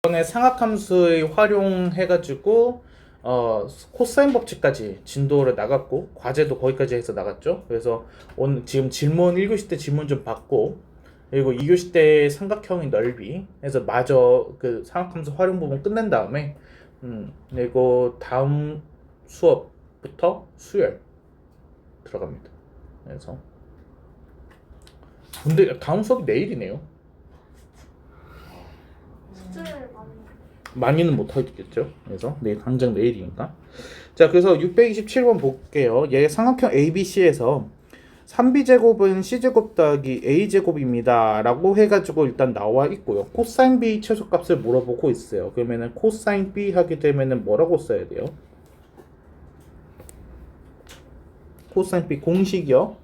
이번에 상학함수의 활용해가지고 코사인 법칙까지 진도를 나갔고 과제도 거기까지 해서 나갔죠. 그래서 오늘 지금 질문 1교시 때 질문 좀 받고, 그리고 2교시 때 삼각형의 넓이 해서 마저 그 상학함수 활용 부분 끝낸 다음에 그리고 다음 수업부터 수열 들어갑니다. 그래서 근데 다음 수업이 내일이네요. 숙제를 많이는 못 하겠죠. 그래서 당장 내일이니까. 자, 그래서 627번 볼게요. 얘 삼각형 ABC에서 3b제곱은 c제곱 더하기 a제곱입니다 라고 해가지고 일단 나와 있고요. 코사인 b 최소값을 물어보고 있어요. 그러면은 코사인 b 하게 되면은 뭐라고 써야 돼요? 코사인 b 공식이요.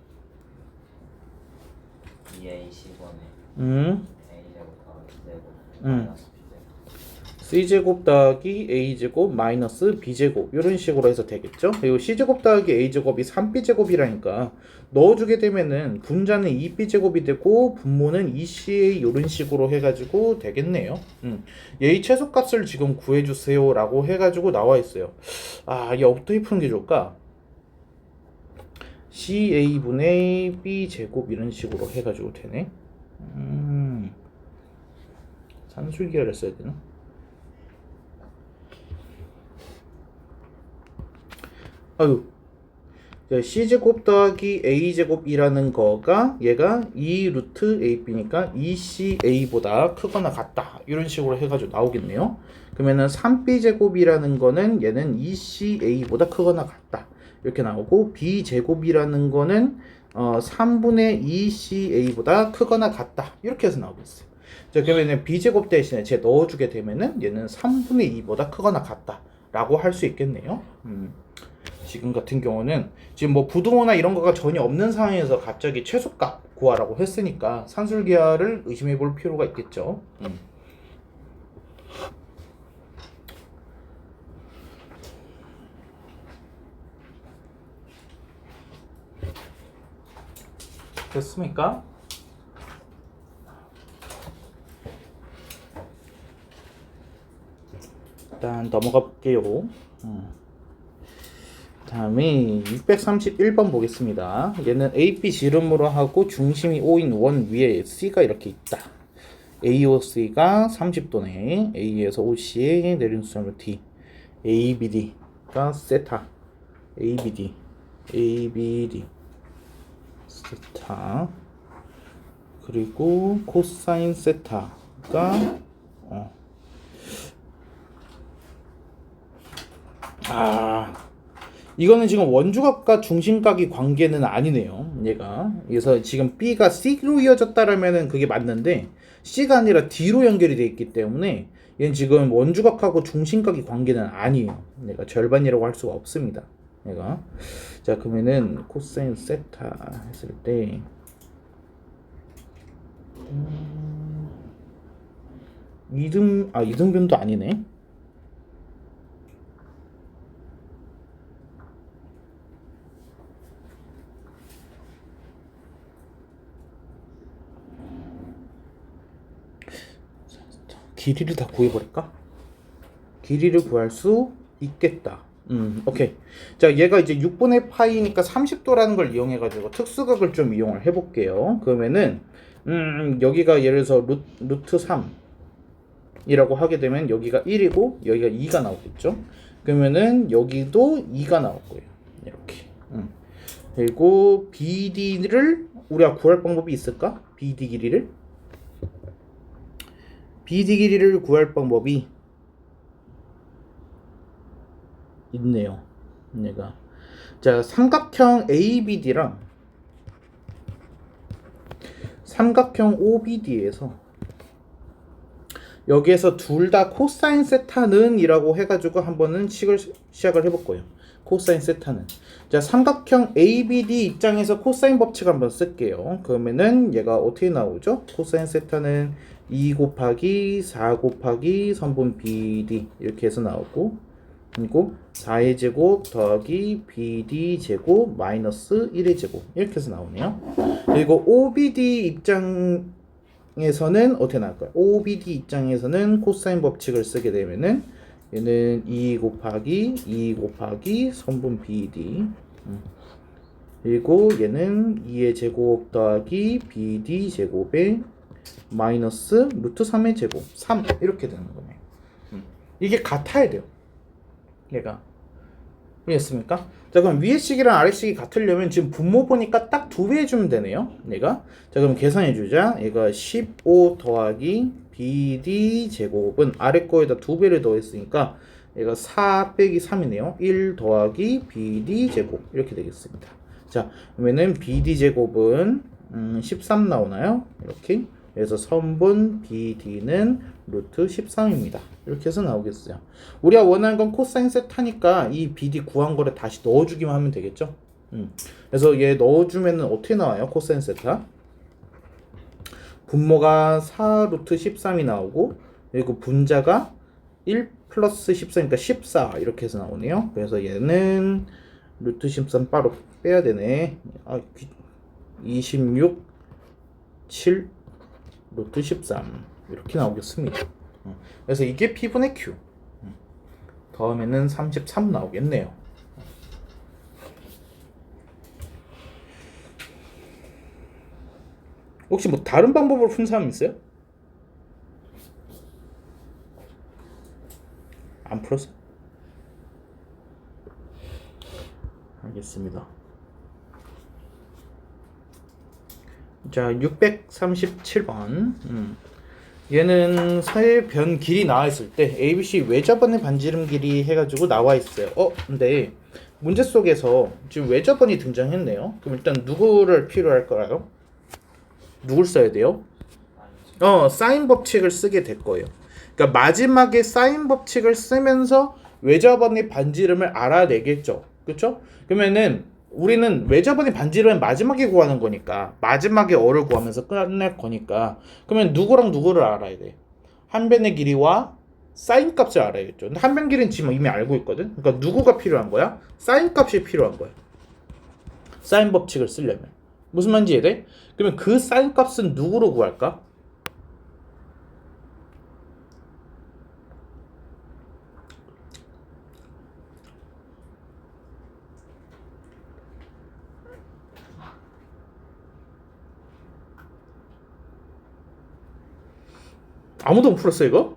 2a 10원에 a제곱 더하기 b제곱 마이너스 b제곱. c제곱 더하기 a제곱 마이너스 b제곱 이런 식으로 해서 되겠죠. 그리고 c제곱 더하기 a제곱이 3b제곱이라니까 넣어주게 되면은 분자는 2b제곱이 되고 분모는 2ca 이런 식으로 해가지고 되겠네요. 얘의 최소값을 지금 구해주세요 라고 해가지고 나와 있어요. 얘 어떻게 푸는 게 좋을까? ca분의 b제곱 이런 식으로 해가지고 되네. 산술기하를 써야 되나? c제곱 더하기 a제곱이라는 거가 얘가 2 루트 ab니까 2ca보다 크거나 같다 이런 식으로 해가지고 나오겠네요. 그러면은 3b제곱이라는 거는 얘는 2ca보다 크거나 같다 이렇게 나오고, b제곱이라는 거는 3분의 2ca보다 크거나 같다 이렇게 해서 나오겠어요. 자, 그러면 b제곱 대신에 제 넣어주게 되면은 얘는 3분의 2보다 크거나 같다 라고 할 수 있겠네요. 지금 같은 경우는 지금 뭐 부등호나 이런 거가 전혀 없는 상황에서 갑자기 최소값 구하라고 했으니까 산술기하를 의심해 볼 필요가 있겠죠. 됐습니까? 일단 넘어가 볼게요. 다음에 631번 보겠습니다. 얘는 AP 지름으로 하고 중심이 O인 원 위에 C가 이렇게 있다. AOC가 30도네. A에서 OC에 내린 수점을 T. ABD가 세타. ABD 세타. 그리고 코사인 세타가 이거는 지금 원주각과 중심각이 관계는 아니네요. 얘가. 그래서 지금 B가 C로 이어졌다라면은 그게 맞는데 C가 아니라 D로 연결이 되어 있기 때문에 얘는 지금 원주각하고 중심각이 관계는 아니에요. 얘가 절반이라고 할 수가 없습니다. 얘가. 자, 그러면은 코사인 세타 했을 때 이등변도 아니네. 길이를 다 구해버릴까? 길이를 구할 수 있겠다. 오케이. 자, 얘가 이제 6분의 파이니까 30도라는 걸 이용해가지고 특수각을 좀 이용을 해볼게요. 그러면은, 여기가 예를 들어서 루트 3이라고 하게 되면 여기가 1이고 여기가 2가 나오겠죠? 그러면은 여기도 2가 나올 거예요. 이렇게. 그리고 BD를 우리가 구할 방법이 있을까? BD 길이를 구할 방법이 있네요. 얘가. 자, 삼각형 ABD랑 삼각형 OBD에서 여기에서 둘 다 코사인 세타는 이라고 해가지고 한번은 시작을 해볼 거예요. 코사인 세타는. 자, 삼각형 ABD 입장에서 코사인 법칙 한번 쓸게요. 그러면은 얘가 어떻게 나오죠? 코사인 세타는 2 곱하기 4 곱하기 선분 BD 이렇게 해서 나오고, 그리고 4의 제곱 더하기 BD 제곱 마이너스 1의 제곱 이렇게 해서 나오네요. 그리고 OBD 입장은 입장에서는 어떻게 나올까요? OBD 입장에서는 코사인 법칙을 쓰게 되면은 얘는 2 곱하기 선분 BD 그리고 얘는 2의 제곱 더하기 BD 제곱에 마이너스 루트 3의 제곱 3 이렇게 되는 거네. 이게 같아야 돼요. 얘가 이해했습니까? 자 그럼 위의 식이랑 아래 식이 같으려면 지금 분모 보니까 딱 2배 해주면 되네요. 얘가 자 그럼 계산해주자. 얘가 15 더하기 BD 제곱은 아래 거에다 2배를 더했으니까 얘가 4 빼기 3이네요. 1 더하기 BD 제곱 이렇게 되겠습니다. 자 그러면은 BD 제곱은 13 나오나요? 이렇게 그래서 선분 BD는 루트 13입니다. 이렇게 해서 나오겠어요. 우리가 원하는 건 코사인 세타니까 이 BD 구한 거를 다시 넣어주기만 하면 되겠죠. 그래서 얘 넣어주면 어떻게 나와요? 코사인 세타 분모가 4 루트 13이 나오고 그리고 분자가 1 플러스 14니까 14 이렇게 해서 나오네요. 그래서 얘는 루트 13 바로 빼야 되네. 26 7 루트 13 이렇게 나오겠습니다. 그래서 이게 P분의 Q 다음에는 33 나오겠네요. 혹시 뭐 다른 방법으로 푼 사람 있어요? 안 풀었어? 알겠습니다. 자 637번 얘는 사일변 길이 나와 있을 때 ABC 외접원의 반지름 길이 해가지고 나와 있어요. 근데 문제 속에서 지금 외접원이 등장했네요. 그럼 일단 누구를 필요할 거라요? 누굴 써야 돼요? 사인 법칙을 쓰게 될 거예요. 그러니까 마지막에 사인 법칙을 쓰면서 외접원의 반지름을 알아내겠죠. 그렇죠? 그러면은 우리는 외접원의 반지름은 마지막에 구하는 거니까 마지막에 어를 구하면서 끝낼 거니까 그러면 누구랑 누구를 알아야 돼? 한 변의 길이와 사인 값을 알아야겠죠. 근데 한 변 길이는 지금 이미 알고 있거든. 그러니까 누구가 필요한 거야? 사인 값이 필요한 거야. 사인 법칙을 쓰려면 무슨 말인지 이해돼? 그러면 그 사인 값은 누구로 구할까? 아무도 못 풀었어 이거?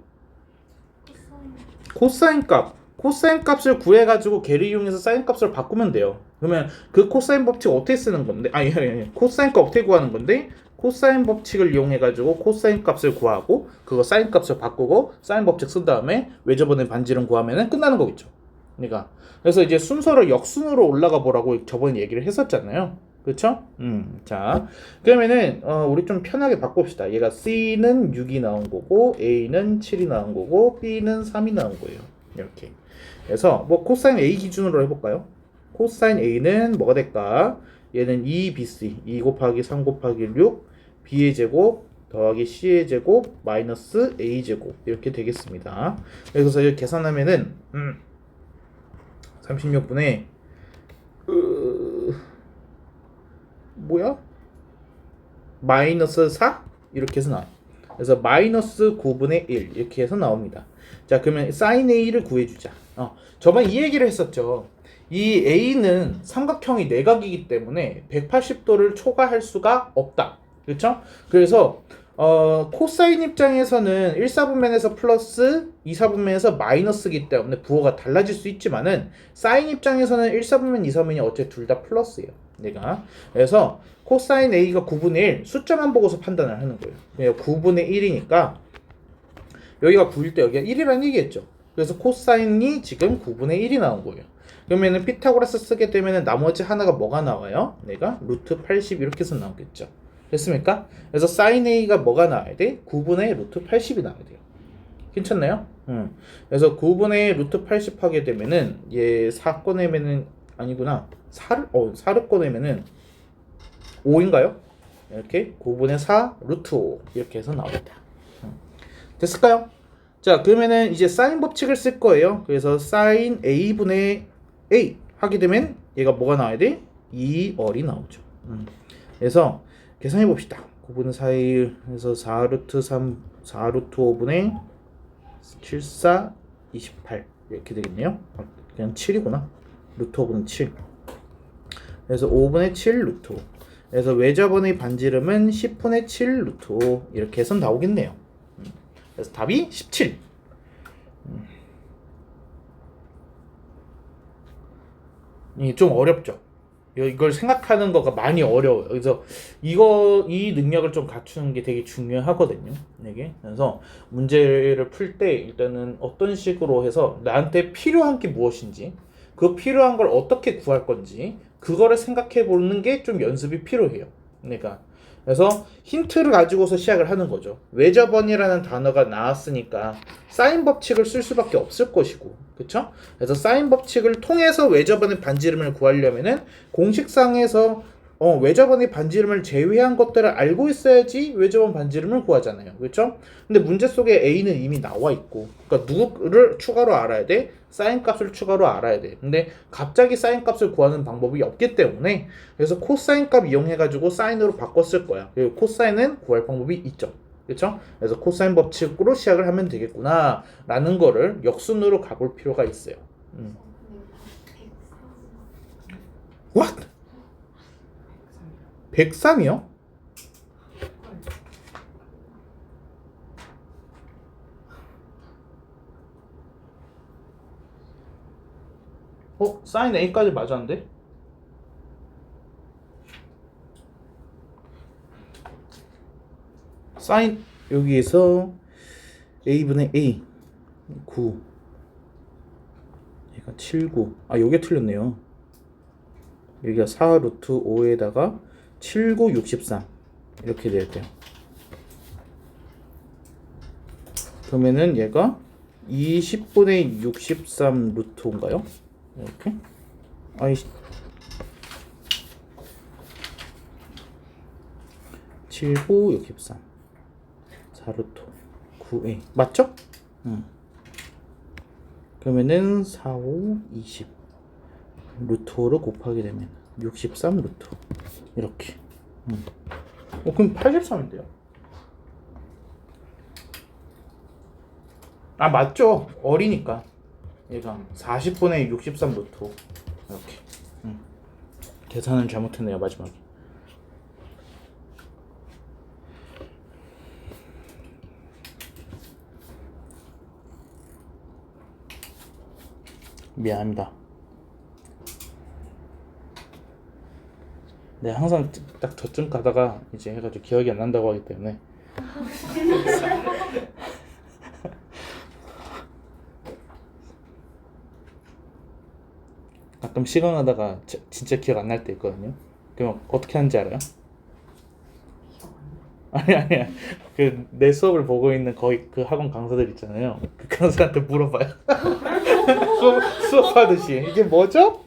코사인 값. 코사인 값을 구해가지고 걔를 이용해서 사인 값을 바꾸면 돼요. 그러면 그 코사인 법칙 어떻게 쓰는 건데? 아니 코사인 값 어떻게 구하는 건데? 코사인 법칙을 이용해가지고 코사인 값을 구하고 그거 사인 값을 바꾸고 사인 법칙 쓴 다음에 외접원의 반지름 구하면은 끝나는 거겠죠. 그러니까 그래서 이제 순서를 역순으로 올라가 보라고 저번에 얘기를 했었잖아요. 그렇죠? 자 그러면은 우리 좀 편하게 바꿉시다. 얘가 C는 6이 나온 거고 A는 7이 나온 거고 B는 3이 나온 거예요. 이렇게. 그래서 뭐 코사인 A 기준으로 해볼까요? 코사인 A는 뭐가 될까? 얘는 2BC 2 곱하기 3 곱하기 6 B의 제곱 더하기 C의 제곱 마이너스 A 제곱 이렇게 되겠습니다. 그래서 이렇게 계산하면은 36분의 뭐야? 마이너스 4? 이렇게 해서 나와요. 그래서 마이너스 9분의 1 이렇게 해서 나옵니다. 자 그러면 사인 A를 구해주자. 저번에 이 얘기를 했었죠. 이 A는 삼각형이 내각이기 때문에 180도를 초과할 수가 없다. 그렇죠? 그래서 코사인 입장에서는 1사분면에서 플러스 2사분면에서 마이너스이기 때문에 부호가 달라질 수 있지만은 사인 입장에서는 1사분면 2사분면이 어차피 둘 다 플러스예요. 내가 그래서 코사인 A가 9분의 1 숫자만 보고서 판단을 하는 거예요. 9분의 1이니까 여기가 9일 때 여기가 1이라는 얘기겠죠. 그래서 코사인이 지금 9분의 1이 나온 거예요. 그러면은 피타고라스 쓰게 되면은 나머지 하나가 뭐가 나와요? 내가 루트 80 이렇게 해서 나오겠죠. 됐습니까? 그래서 사인 A가 뭐가 나와야 돼? 9분의 루트 80이 나와야 돼요. 괜찮나요? 그래서 9분의 루트 80 하게 되면은 얘 4 꺼내면은 아니구나. 4를 꺼내면은 5인가요? 이렇게 9분의 4 루트 5 이렇게 해서 나옵니다. 됐을까요? 자 그러면은 이제 사인 법칙을 쓸 거예요. 그래서 사인 A분의 A 하게 되면 얘가 뭐가 나와야 돼? 2얼이 나오죠. 그래서 계산해 봅시다. 5분의 4일 해서 4 루트 3 4 루트 5분의 7, 4, 28 이렇게 되겠네요. 그냥 7이구나. 루트 5분의 7. 그래서 5분의 7 루트 5. 그래서 외접원의 반지름은 10분의 7 루트 5 이렇게 해서 나오겠네요. 그래서 답이 17. 이 좀 어렵죠. 이걸 생각하는 거가 많이 어려워요. 그래서 이 능력을 좀 갖추는 게 되게 중요하거든요. 이게 그래서 문제를 풀 때 일단은 어떤 식으로 해서 나한테 필요한 게 무엇인지, 그 필요한 걸 어떻게 구할 건지 그거를 생각해 보는 게 좀 연습이 필요해요. 그래서 힌트를 가지고서 시작을 하는 거죠. 외접원이라는 단어가 나왔으니까 사인 법칙을 쓸 수밖에 없을 것이고, 그쵸? 그래서 사인 법칙을 통해서 외접원의 반지름을 구하려면은 공식상에서 외접원의 반지름을 제외한 것들을 알고 있어야지 외접원 반지름을 구하잖아요. 그렇죠? 근데 문제 속에 A는 이미 나와 있고, 그러니까 누구를 추가로 알아야 돼? 사인 값을 추가로 알아야 돼. 근데 갑자기 사인 값을 구하는 방법이 없기 때문에, 그래서 코사인 값 이용해가지고 사인으로 바꿨을 거야. 그리고 코사인은 구할 방법이 있죠. 그렇죠? 그래서 코사인 법칙으로 시작을 하면 되겠구나 라는 거를 역순으로 가볼 필요가 있어요. What? 103이요? 사인 A까지 맞았는데? 사인 여기에서 A분의 A 9 얘가 7, 9 요게 틀렸네요. 여기가 4 루트 5에다가 7, 9, 63 이렇게 돼야 돼요. 그러면은 얘가 20분의 63 루트 5인가요? 이렇게? 7, 9, 63 4 루트 9A 맞죠? 그러면은 4, 5, 20 루트 5를 곱하게 되면 63 루트 5 이렇게. 그럼 83인데요? 맞죠? 어리니까 얘가 40분의 63 루트 5 이렇게. 계산을 잘못했네요 마지막에. 미안합니다. 네, 항상 딱 저쯤 가다가 이제 해가지고 기억이 안 난다고 하기 때문에 가끔 시간하다가 진짜 기억 안 날 때 있거든요. 그럼 어떻게 하는지 알아요? 아니야. 그 내 수업을 보고 있는 거의 그 학원 강사들 있잖아요. 그 강사한테 물어봐요. 수업하듯이 이게 뭐죠?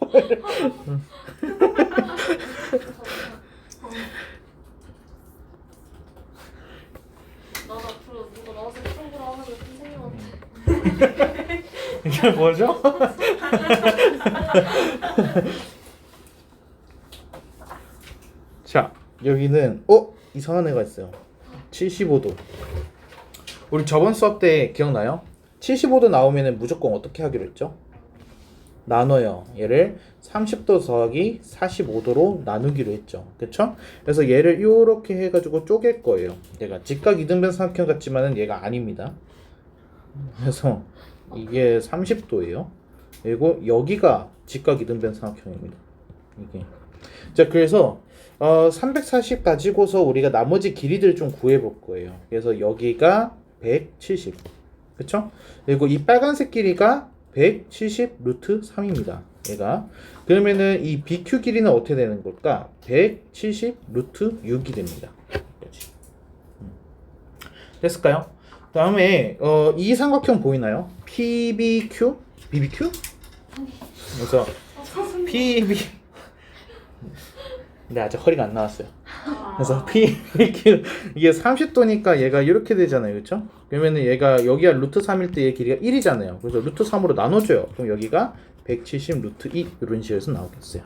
나도 앞으로 누가 나와서 친구랑 하면 선생님한테 이게 뭐죠? 자, 여기는 이상한 애가 있어요. 75도. 우리 저번 수업 때 기억나요? 75도 나오면 무조건 어떻게 하기로 했죠? 나눠요. 얘를 30도 더하기 45도로 나누기로 했죠. 그쵸? 그래서 얘를 이렇게 해가지고 쪼갤 거예요. 얘가 직각 이등변 삼각형 같지만은 얘가 아닙니다. 그래서 이게 30도예요. 그리고 여기가 직각 이등변 삼각형입니다. 이게. 자, 그래서 340 가지고서 우리가 나머지 길이들 좀 구해볼 거예요. 그래서 여기가 170. 그쵸? 그리고 이 빨간색 길이가 170 루트 3입니다. 얘가. 그러면은 이 BQ 길이는 어떻게 되는 걸까? 170 루트 6이 됩니다. 됐을까요? 다음에 이 삼각형 보이나요? PBQ? BBQ? 그래서 PB 근데 아직 허리가 안 나왔어요. 그래서 PBQ 이게 30도니까 얘가 이렇게 되잖아요. 그렇죠? 그러면은 얘가 여기가 루트 3일 때 얘 길이가 1이잖아요. 그래서 루트 3으로 나눠줘요. 그럼 여기가 170 루트 2 이런 식으로 나오겠어요.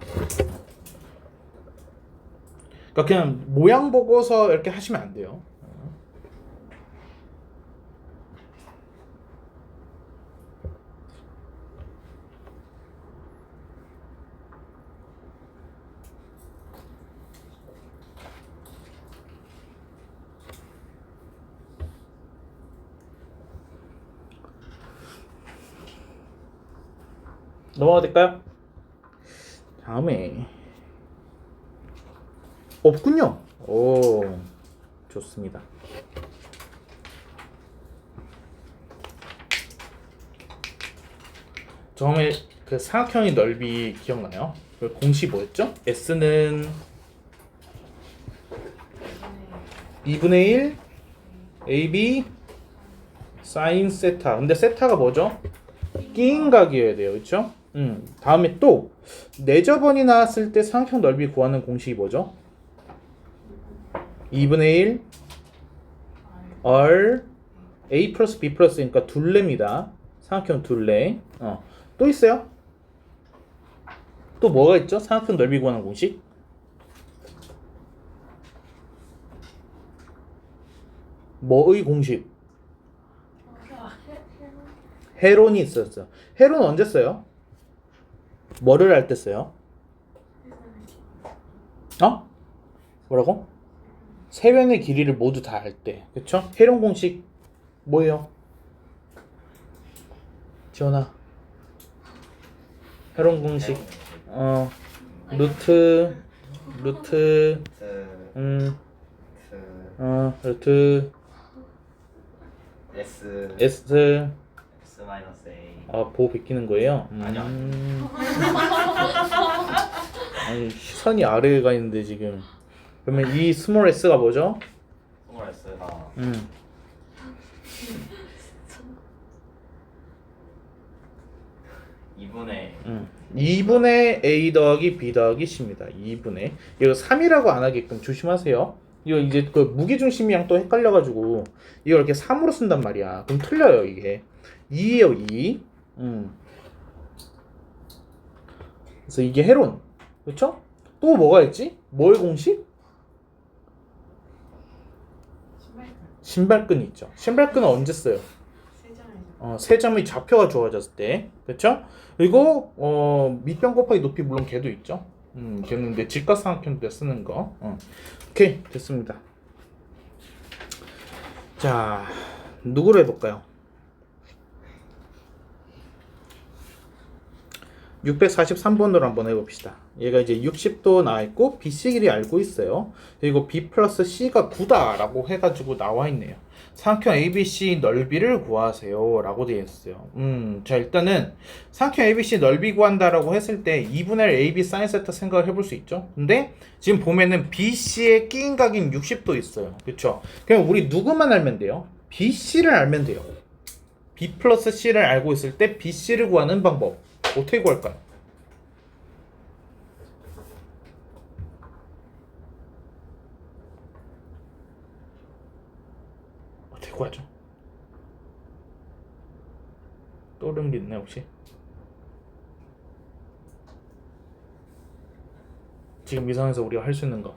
그러니까 그냥 모양 보고서 이렇게 하시면 안 돼요. 넘어가 될까요? 다음에 없군요. 오, 좋습니다. 처음에 그 사각형의 넓이 기억나요? 그 공식 뭐였죠? S는 2분의 1 AB 사인 세타. 근데 세타가 뭐죠? 끼인 각이어야 돼요. 그렇죠? 다음에 또 내저번이 나왔을 때 사각형 넓이 구하는 공식이 뭐죠? 2분의 1 R A 플러스 B 플러스 그러니까 둘레입니다. 사각형 둘레. 또 있어요? 또 뭐가 있죠? 사각형 넓이 구하는 공식? 뭐의 공식? 헤론이 있었어. 헤론 언제 써요? 뭐를 할 때 써요? 뭐라고? 세변의 길이를 모두 다 할 때. 그쵸? 헤론 공식 뭐예요? 지원아. 헤론 공식. 루트 루트 S 마이너스 A. 보호 베끼는 거예요? 아니요. 아니 시선이 아래에 가 있는데 지금. 그러면 이 스몰 s가 뭐죠? 스몰 S가 2분의 a 더하기 b 더하기 c입니다. 2분의 이거 3이라고 안 하게끔 조심하세요. 이거 이제 그 무게중심이랑 또 헷갈려가지고 이걸 이렇게 3으로 쓴단 말이야. 그럼 틀려요 이게. 2예요 2. 그래서 이게 헤론. 그렇죠? 또 뭐가 있지? 뭐의 공식? 신발끈이 있죠. 신발끈은 언제 써요? 세 점의 좌표가 주어졌을 때. 그렇죠? 그리고 밑변 곱하기 높이 물론 걔도 있죠. 걔는 이제 직각삼각형 때 쓰는 거. 오케이 됐습니다. 자 누구로 해볼까요? 643번으로 한번 해봅시다. 얘가 이제 60도 나와있고 BC 길이 알고 있어요. 그리고 B 플러스 C가 9다 라고 해가지고 나와있네요. 삼각형 ABC 넓이를 구하세요 라고 되어 있어요. 자 일단은 삼각형 ABC 넓이 구한다라고 했을 때 2분의 1 AB 사인 세타 생각을 해볼 수 있죠. 근데 지금 보면은 BC의 끼인 각인 60도 있어요. 그쵸? 그냥 우리 누구만 알면 돼요? BC를 알면 돼요. B 플러스 C를 알고 있을 때 BC를 구하는 방법 어떻게 구할까요? 어떻게 구하죠? 떠오르는 게 있나요 혹시? 지금 이 상황에서 우리가 할 수 있는 거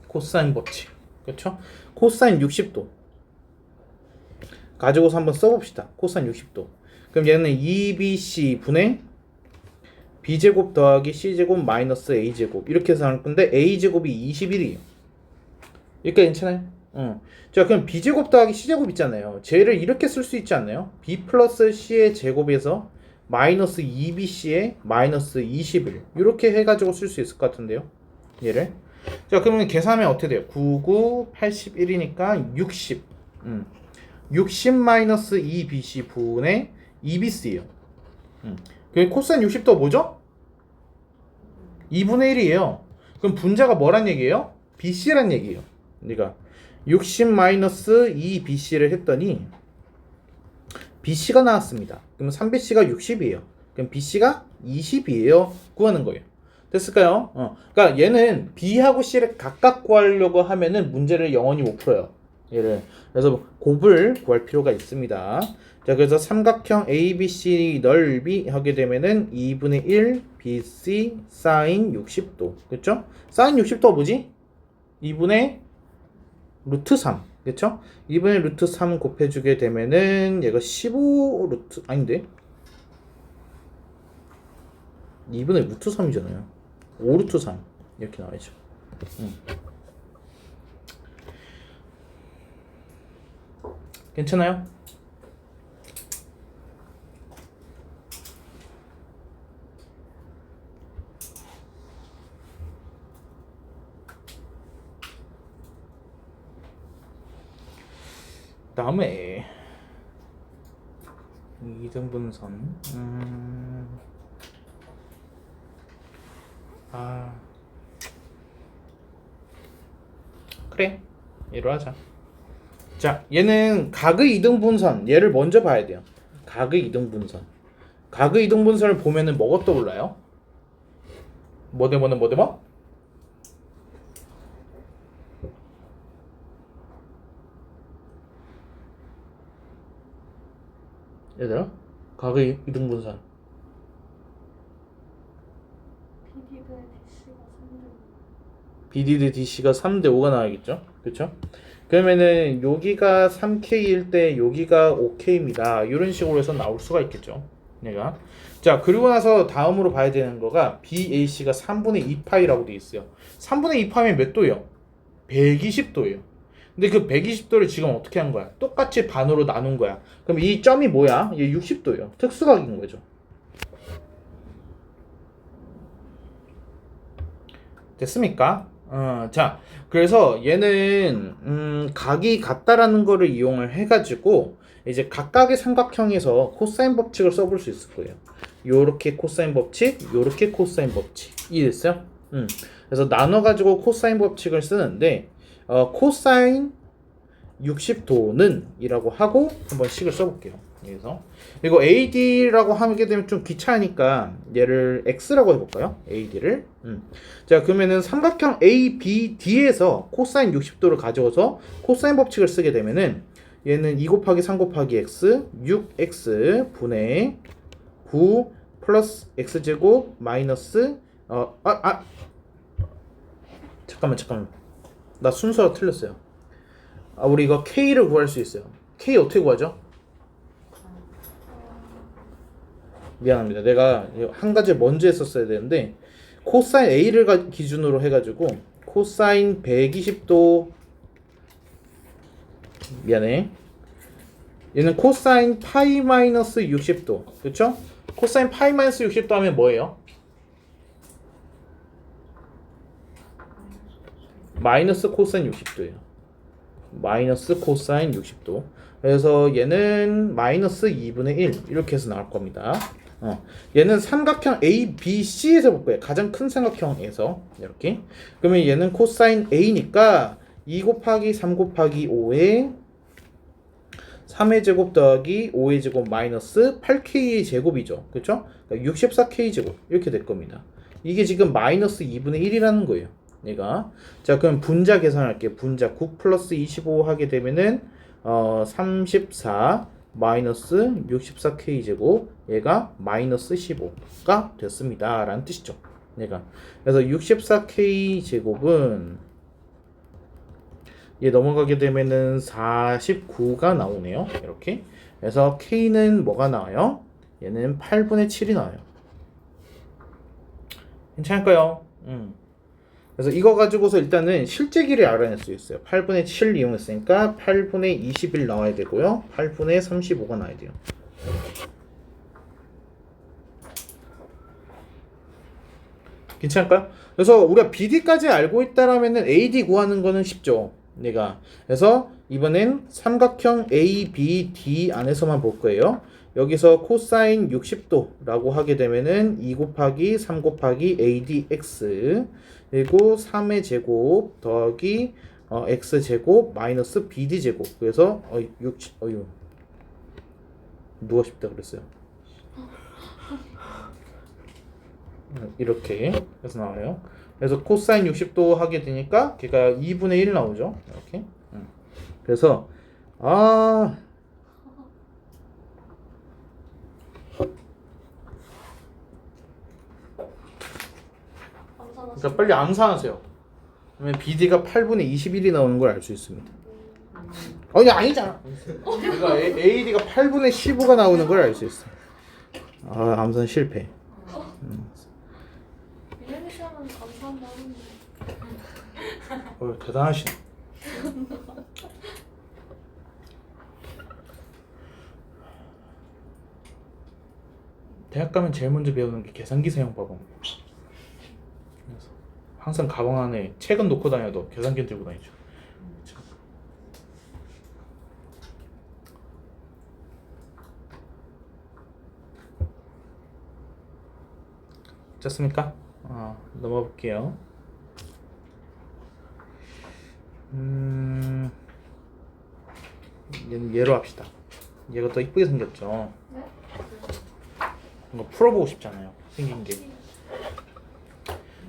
코사인 법칙. 그렇죠? 코사인 60도 가지고서 한번 써봅시다. 코사인 60도. 그럼 얘는 2bc 분의 b제곱 더하기 c제곱 마이너스 a제곱 이렇게 해서 할 건데 a제곱이 21이에요. 여기까지 괜찮아요? 자 그럼 b제곱 더하기 c제곱 있잖아요. 쟤를 이렇게 쓸 수 있지 않나요? b 플러스 c의 제곱에서 마이너스 2bc의 마이너스 21 이렇게 해가지고 쓸 수 있을 것 같은데요. 얘를 자 그러면 계산하면 어떻게 돼요? 99, 81이니까 60 60 마이너스 2bc 분의 2bc예요. 그 코사인 60도 뭐죠? 2분의 1이에요. 그럼 분자가 뭐란 얘기예요? bc란 얘기예요. 그러니까 60 마이너스 2bc를 했더니 bc가 나왔습니다. 그럼 3bc가 60이에요. 그럼 bc가 20이에요. 구하는 거예요. 됐을까요? 그러니까 얘는 b하고 c를 각각 구하려고 하면은 문제를 영원히 못 풀어요. 얘를. 그래서 곱을 구할 필요가 있습니다. 자, 그래서 삼각형 ABC 넓이 하게 되면은 2분의 1 BC 사인 60도. 그쵸? 사인 60도가 뭐지? 2분의 루트 3. 그쵸? 2분의 루트 3 곱해주게 되면은 얘가 15 루트, 아닌데? 2분의 루트 3이잖아요. 5 루트 3. 이렇게 나와야죠. 괜찮아요? 다음에 2등분선 그래 얘로 하자. 자, 얘는 각의 이등분선 얘를 먼저 봐야 돼요. 각의 이등분선. 각의 이등분선을 보면은 뭐가 떠올라요? 뭐 대 뭐는 뭐 대 뭐? 얘들아, 각의 이등분선. BD 대 DC가 3대 BD 대 DC가 3대 5가 나와야겠죠? 그쵸? 그러면은 여기가 3K일 때 여기가 5K입니다. 이런 식으로 해서 나올 수가 있겠죠. 얘가. 자, 그리고 나서 다음으로 봐야 되는 거가 BAC가 3분의 2파이라고 돼 있어요. 3분의 2파이면 몇 도예요? 120도예요. 근데 그 120도를 지금 어떻게 한 거야? 똑같이 반으로 나눈 거야. 그럼 이 점이 뭐야? 얘 60도예요. 특수각인 거죠. 됐습니까? 자, 그래서 얘는 각이 같다라는 거를 이용을 해가지고 이제 각각의 삼각형에서 코사인 법칙을 써볼 수 있을 거예요. 요렇게 코사인 법칙, 요렇게 코사인 법칙. 이해됐어요? 그래서 나눠가지고 코사인 법칙을 쓰는데 코사인 60도는 이라고 하고 한번 식을 써볼게요. 그래서 이거 AD라고 하게 되면 좀 귀찮으니까 얘를 X라고 해볼까요? AD를. 자, 그러면은 삼각형 ABD에서 코사인 60도를 가져와서 코사인 법칙을 쓰게 되면은 얘는 2 곱하기 3 곱하기 X 6X 분의 9 플러스 X제곱 마이너스 잠깐만 나 순서가 틀렸어요. 우리 이거 K를 구할 수 있어요. K 어떻게 구하죠? 미안합니다. 내가 한 가지 먼저 했었어야 되는데 코사인 A를 기준으로 해가지고 코사인 120도 미안해. 얘는 코사인 파이 마이너스 60도 그쵸? 코사인 파이 마이너스 60도 하면 뭐예요? 마이너스 코사인 60도예요. 마이너스 코사인 60도. 그래서 얘는 마이너스 2분의 1 이렇게 해서 나올 겁니다. 얘는 삼각형 ABC에서 볼 거예요. 가장 큰 삼각형에서 이렇게. 그러면 얘는 코사인 A니까 2 곱하기 3 곱하기 5에 3의 제곱 더하기 5의 제곱 마이너스 8K의 제곱이죠. 그렇죠? 그러니까 64K 제곱 이렇게 될 겁니다. 이게 지금 마이너스 2분의 1이라는 거예요. 얘가. 자, 그럼 분자 계산할게요. 분자 9 플러스 25 하게 되면은 34 마이너스 64K 제곱 얘가 마이너스 15가 됐습니다. 라는 뜻이죠. 얘가. 그래서 64K 제곱은 얘 넘어가게 되면은 49가 나오네요. 이렇게. 그래서 K는 뭐가 나와요? 얘는 8분의 7이 나와요. 괜찮을까요? 그래서 이거 가지고서 일단은 실제 길이를 알아낼 수 있어요. 8분의 7 이용했으니까 8분의 21 나와야 되고요. 8분의 35가 나와야 돼요. 괜찮을까요? 그래서 우리가 BD까지 알고 있다라면은 AD 구하는 거는 쉽죠. 내가. 그래서 이번엔 삼각형 ABD 안에서만 볼 거예요. 여기서 코사인 60도라고 하게 되면은 2 곱하기 3 곱하기 ADX 그리고 3의 제곱 더하기 X제곱 마이너스 BD제곱. 그래서 누가 쉽다 그랬어요. 이렇게 해서 나와요. 그래서 코사인 60도 하게 되니까 걔가 2분의 1 나오죠. 이렇게. 그래서 아 감사합니다. 그러니까 빨리 암산하세요. 그러면 BD가 8분의 21이 나오는 걸 알 수 있습니다. 아니 아니잖아. 그러니까 AD가 8분의 15가 나오는 걸 알 수 있어. 아 암산 실패. 미래미 시험은 감사한다 하는데. 대단하시네. 대학 가면 제일 먼저 배우는 게 계산기 사용법은. 그래서 항상 가방 안에 책은 놓고 다녀도 계산기 들고 다니죠. 됐습니까? 넘어가 볼게요. 얘는 얘로 합시다. 얘가 더 이쁘게 생겼죠. 네? 이거 풀어보고 싶잖아요. 생긴 게.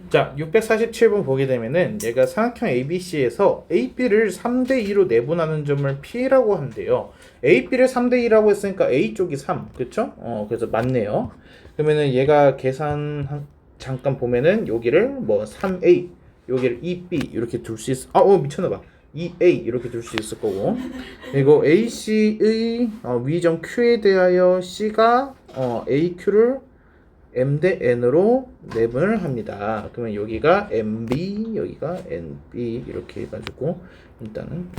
자, 647번 보게 되면은 얘가 삼각형 ABC에서 AB를 3대2로 내분하는 점을 P라고 한대요. AB를 3대2라고 했으니까 A 쪽이 3, 그쵸? 그래서 맞네요. 그러면은 얘가 계산 잠깐 보면은 여기를 뭐 3A, 여기를 2B 이렇게 둘 수 있어. 미쳤나봐. 2A 이렇게 둘 수 있을 거고. 그리고 AC의 위점 Q에 대하여 C가 AQ를 M 대 N으로 내분을 합니다. 그러면 여기가 MB, 여기가 NB 이렇게 해가지고 일단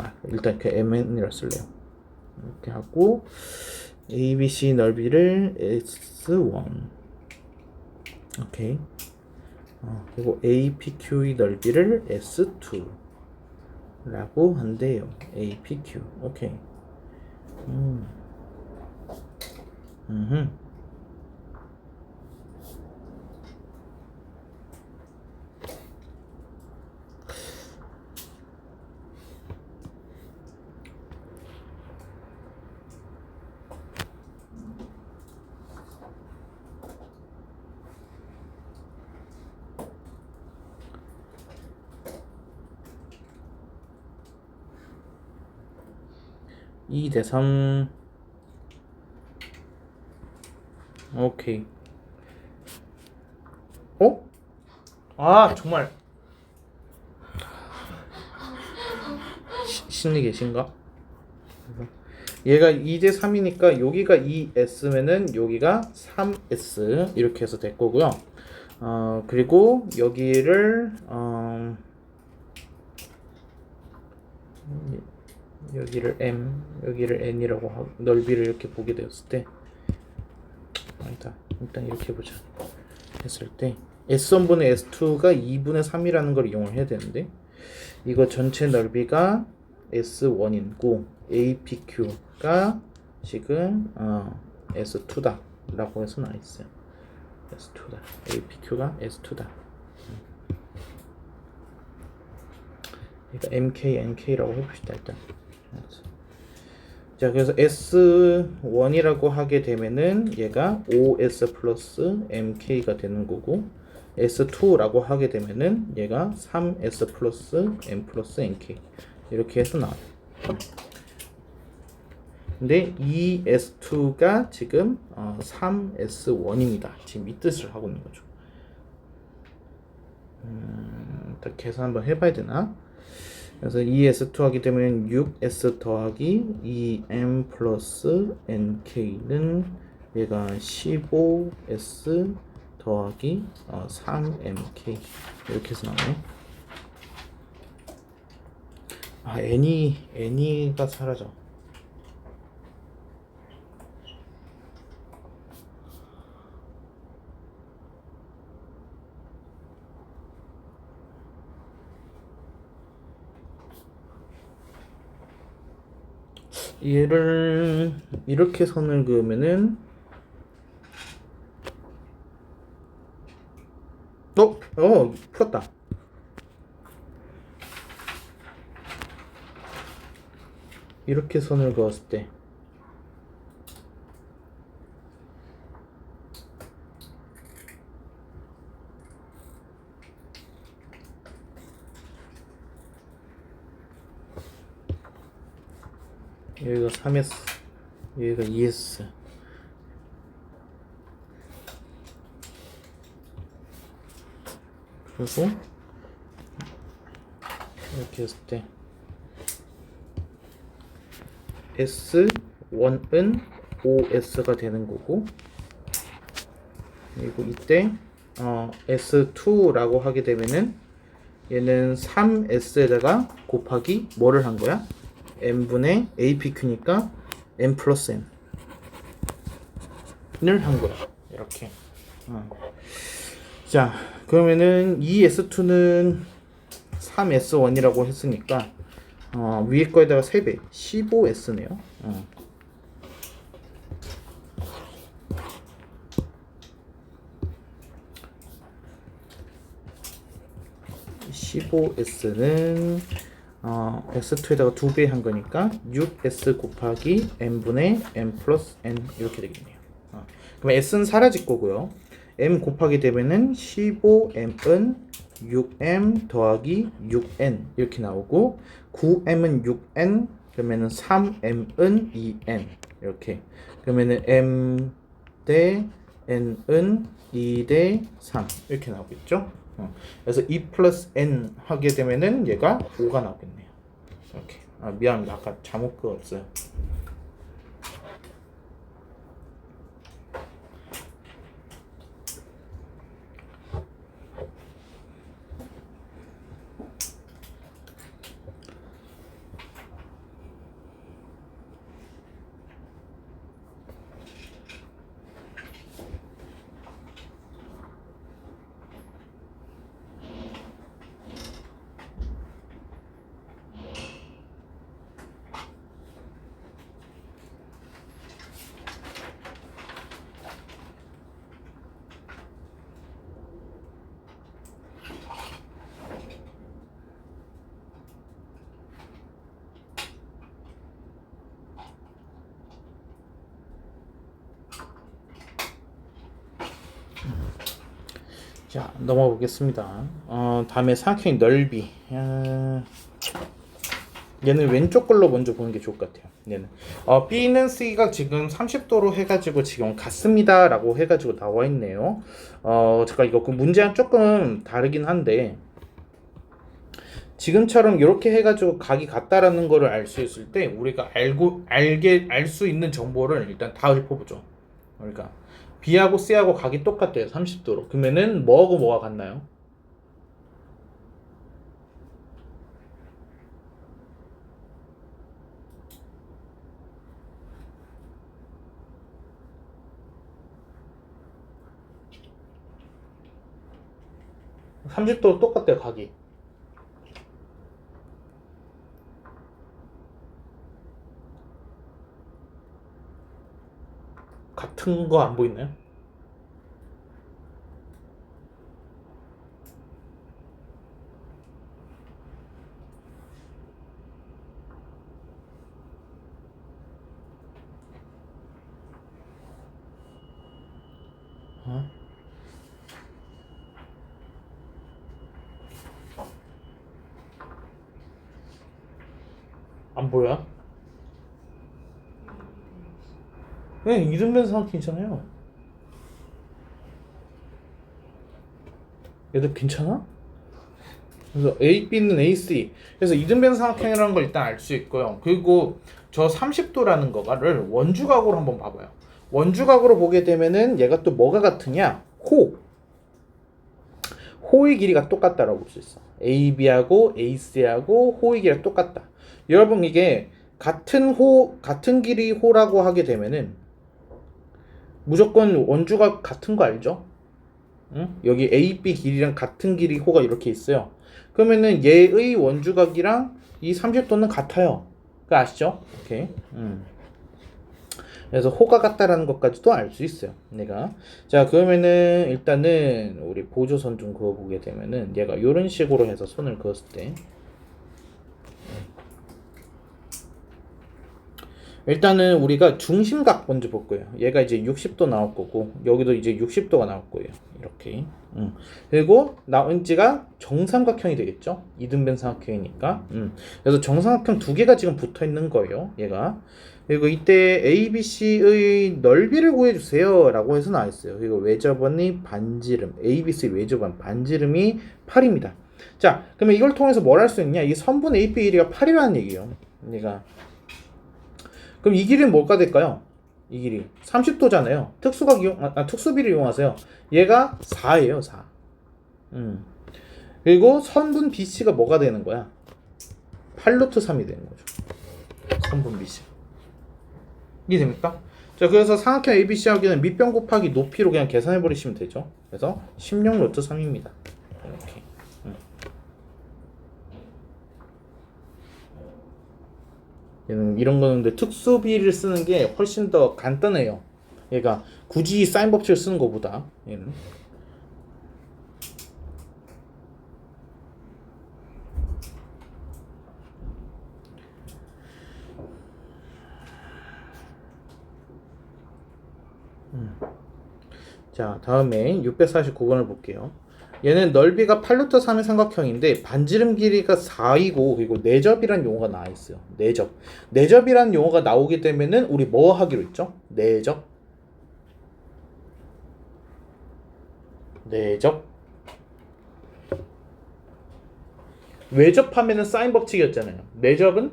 그 MN이라 쓸래요. 이렇게 하고 ABC 넓이를 S1, 오케이. 그리고 APQ의 넓이를 S2라고 한대요. APQ, 오케이. 음. 2 대 3. 오케이. 정말 심리 계신가? 얘가 2 대 3이니까 여기가 2S면은 여기가 3S 이렇게 해서 될 거고요. 그리고 여기를 여기를 M, 여기를 N이라고 하고 넓이를 이렇게 보게 되었을 때 일단 이렇게 보자. 했을 때 S1분의 S2가 2분의 3이라는 걸 이용을 해야 되는데 이거 전체 넓이가 S1이고 APQ가 지금 S2다 라고 해서 나와 있어요. S2다. APQ가 S2다. 그러니까 MK, NK라고 해봅시다 일단. 자, 그래서 S1이라고 하게 되면은 얘가 OS 플러스 MK가 되는 거고 S2라고 하게 되면은 얘가 3S 플러스 M 플러스 NK 이렇게 해서 나와요. 근데 이 S2가 지금 3S1입니다. 지금 이 뜻을 하고 있는 거죠. 일단 계산 한번 해봐야 되나? 그래서 2S2 하게 되면 6S 더하기 2M 플러스 NK는 얘가 15S 더하기 3MK 이렇게 해서 나오네. N이가 사라져. 얘를 이렇게 선을 그으면은 풀었다. 이렇게 선을 그었을 때 여기가 3S, 여기가 2S. 그리고 이렇게 했을 때 S1은 5S가 되는 거고, 그리고 이때 S2라고 하게 되면은 얘는 3S에다가 곱하기 뭐를 한 거야? n분의 APQ니까 n 플러스 n을 한 거야. 이렇게. 자, 그러면은 이 S2는 3S1이라고 했으니까 위에 거에다가 3배 15S네요. 15S는 S2에다가 2배 한 거니까 6S 곱하기 n분의 n 플러스 n 이렇게 되겠네요. 그럼 S는 사라질 거고요. m 곱하기 되면은 15m은 6m 더하기 6n 이렇게 나오고, 9m은 6n, 그러면은 3m은 2n 이렇게. 그러면은 m 대 n은 2 대 3 이렇게 나오겠죠. 그래서 2 플러스 n 하게 되면은 얘가 5가 나오겠네요. 이렇게. 미안합니다. 아까 잘못 그었어요. 자, 넘어가 보겠습니다. 다음에 삼각형의 넓이. 얘는 왼쪽 걸로 먼저 보는 게 좋을 것 같아요. 얘는 B는 C가 지금 30도로 해가지고 지금 같습니다 라고 해가지고 나와 있네요. 제가 이거 그 문제랑 조금 다르긴 한데, 지금처럼 이렇게 해가지고 각이 같다라는 거를 알 수 있을 때 우리가 알 수 있는 정보를 일단 다 읊어보죠. 그러니까 B하고 C하고 각이 똑같대요. 30도로. 그러면은 뭐하고 뭐가 같나요? (30도) 똑같대요. 각이. 같은 거 안 보이나요? 안 보여? 네, 이등변 삼각형이잖아요. 얘들 괜찮아? 그래서 A, B는 A, C. 그래서 이등변 삼각형이라는 걸 일단 알 수 있고요. 그리고 저 30도라는 거를 원주각으로 한번 봐봐요. 원주각으로 보게 되면은 얘가 또 뭐가 같으냐? 호의 길이가 똑같다라고 볼 수 있어. AB하고 AC하고 호의 길이가 똑같다. 여러분, 이게 같은 길이 호라고 하게 되면은 무조건 원주각 같은 거 알죠? 응? 여기 AB 길이랑 같은 길이 호가 이렇게 있어요. 그러면은 얘의 원주각이랑 이 30도는 같아요. 그거 아시죠? 오케이. 그래서 호가 같다라는 것까지도 알 수 있어요. 내가. 자, 그러면은 일단은 우리 보조선 좀 그어보게 되면은 얘가 이런 식으로 해서 선을 그었을 때, 일단은 우리가 중심각 먼저 볼 거예요. 얘가 이제 60도 나올 거고 여기도 이제 60도가 나올 거예요. 이렇게. 그리고 나온 지가 정삼각형이 되겠죠. 이등변 삼각형이니까. 그래서 정삼각형 두 개가 지금 붙어 있는 거예요. 얘가. 그리고 이때 ABC의 넓이를 구해주세요 라고 해서 나와있어요. 그리고 외접원의 반지름, ABC 외접원 반지름이 8입니다. 자, 그러면 이걸 통해서 뭘 할 수 있냐? 이 선분 AP 길이가 8이라는 얘기예요. 얘가. 그럼 이 길이는 뭐가 될까요? 이 길이 30도잖아요. 특수비를 이용하세요. 얘가 4예요, 4. 그리고 선분 BC가 뭐가 되는 거야? 8루트 3이 되는 거죠. 선분 BC. 이해됩니까? 자, 그래서 삼각형 ABC 하기는 밑변 곱하기 높이로 그냥 계산해 버리시면 되죠. 그래서 16루트 3입니다. 이렇게. 얘는 이런 거는 근데 특수비를 쓰는 게 훨씬 더 간단해요. 얘가 굳이 사인 법칙을 쓰는 것보다 얘는. 자, 다음에 649번을 볼게요. 얘는 넓이가 8루트 3의 삼각형인데 반지름 길이가 4이고 그리고 내접이란 용어가 나와 있어요. 내접. 내접이란 용어가 나오게 되면은 우리 뭐 하기로 했죠? 내접. 내접. 외접하면은 사인 법칙이었잖아요. 내접은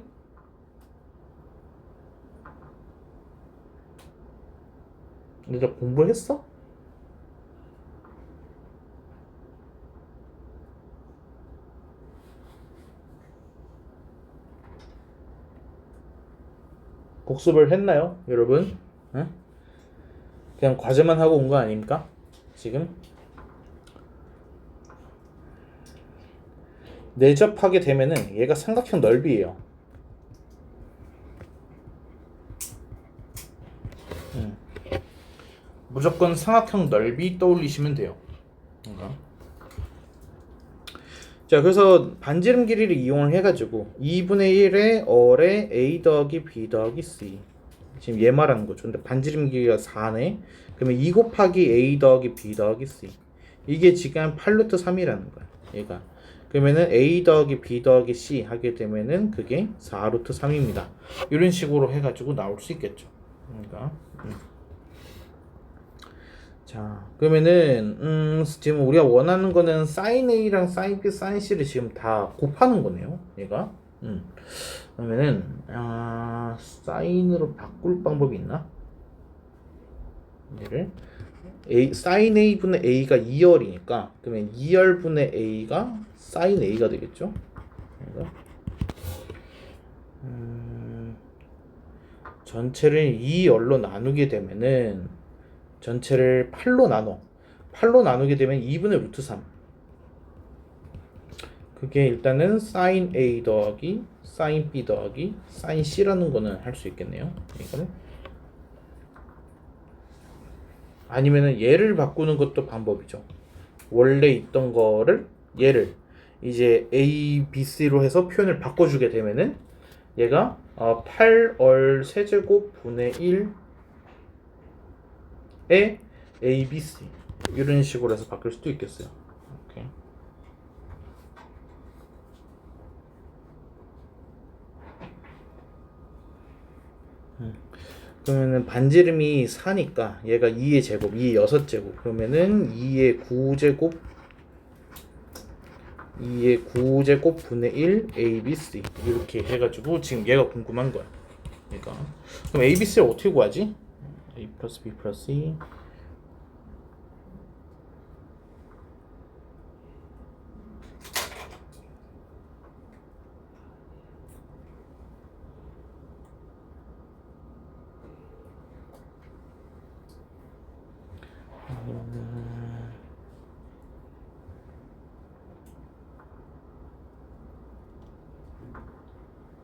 내접 공부했어? 복습을 했나요, 여러분? 응? 그냥 과제만 하고 온 거 아닙니까? 지금 내접하게 되면은 얘가 삼각형 넓이에요. 무조건 삼각형 넓이 떠올리시면 돼요. 그러니까. 자, 그래서 반지름 길이를 이용을 해가지고 2분의 1의 얼의 A 더하기 B 더하기 C 지금 얘 말하는 거죠. 근데 반지름 길이가 4네. 그러면 2 곱하기 A 더하기 B 더하기 C 이게 지금 8루트 3이라는 거야. 얘가. 그러면은 A 더하기 B 더하기 C 하게 되면은 그게 4루트 3입니다. 이런 식으로 해가지고 나올 수 있겠죠. 그러니까. 자, 그러면은 지금 우리가 원하는 거는 sin A랑 sin B, sin C를 지금 다 곱하는 거네요. 얘가. 그러면은 sign으로 바꿀 방법이 있나? 얘를 sin A분의 A가 2열이니까 그러면 2열분의 A가 sin A가 되겠죠? 전체를 2열로 나누게 되면은 전체를 8로 나누게 되면 2분의 루트 3 그게 일단은 sin A 더하기 sin B 더하기 sin C라는 거는 할 수 있겠네요. 이거는 아니면은 얘를 바꾸는 것도 방법이죠. 원래 있던 거를 얘를 이제 A, B, C로 해서 표현을 바꿔주게 되면은 얘가 8얼 세제곱 분의 1에 A, B, C 이런 식으로 해서 바뀔 수도 있겠어요. 오케이. 그러면은 반지름이 4니까 얘가 2의 제곱, 2의 6제곱 그러면은 2의 9제곱 2의 9제곱 분의 1 A, B, C 이렇게 해가지고 지금 얘가 궁금한 거야. 그러니까 그럼 A, B, C를 어떻게 구하지? A 플러스 B 플러스 C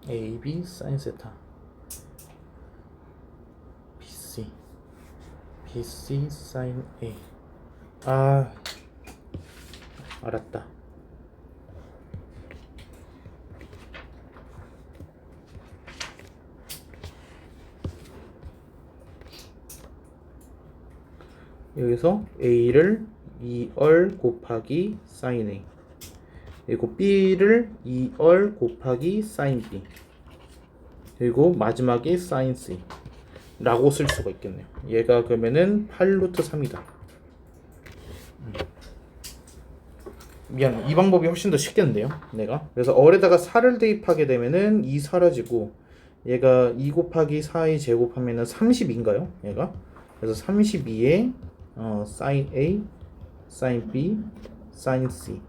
AB sin 세타 BC sin A 알았다. 여기서 a를 2얼 곱하기 sin a, 그리고 b를 2얼 곱하기 sin b, 그리고 마지막에 sin c 라고 쓸 수가 있겠네요. 얘가 그러면은 8루트 3이다. 미안, 이 방법이 훨씬 더 쉽겠는데요, 내가. 그래서 얼에다가 4를 대입하게 되면은 2 사라지고, 얘가 2 곱하기 4의 제곱하면은 32인가요? 얘가. 그래서 32에 sin A, sin B, sin C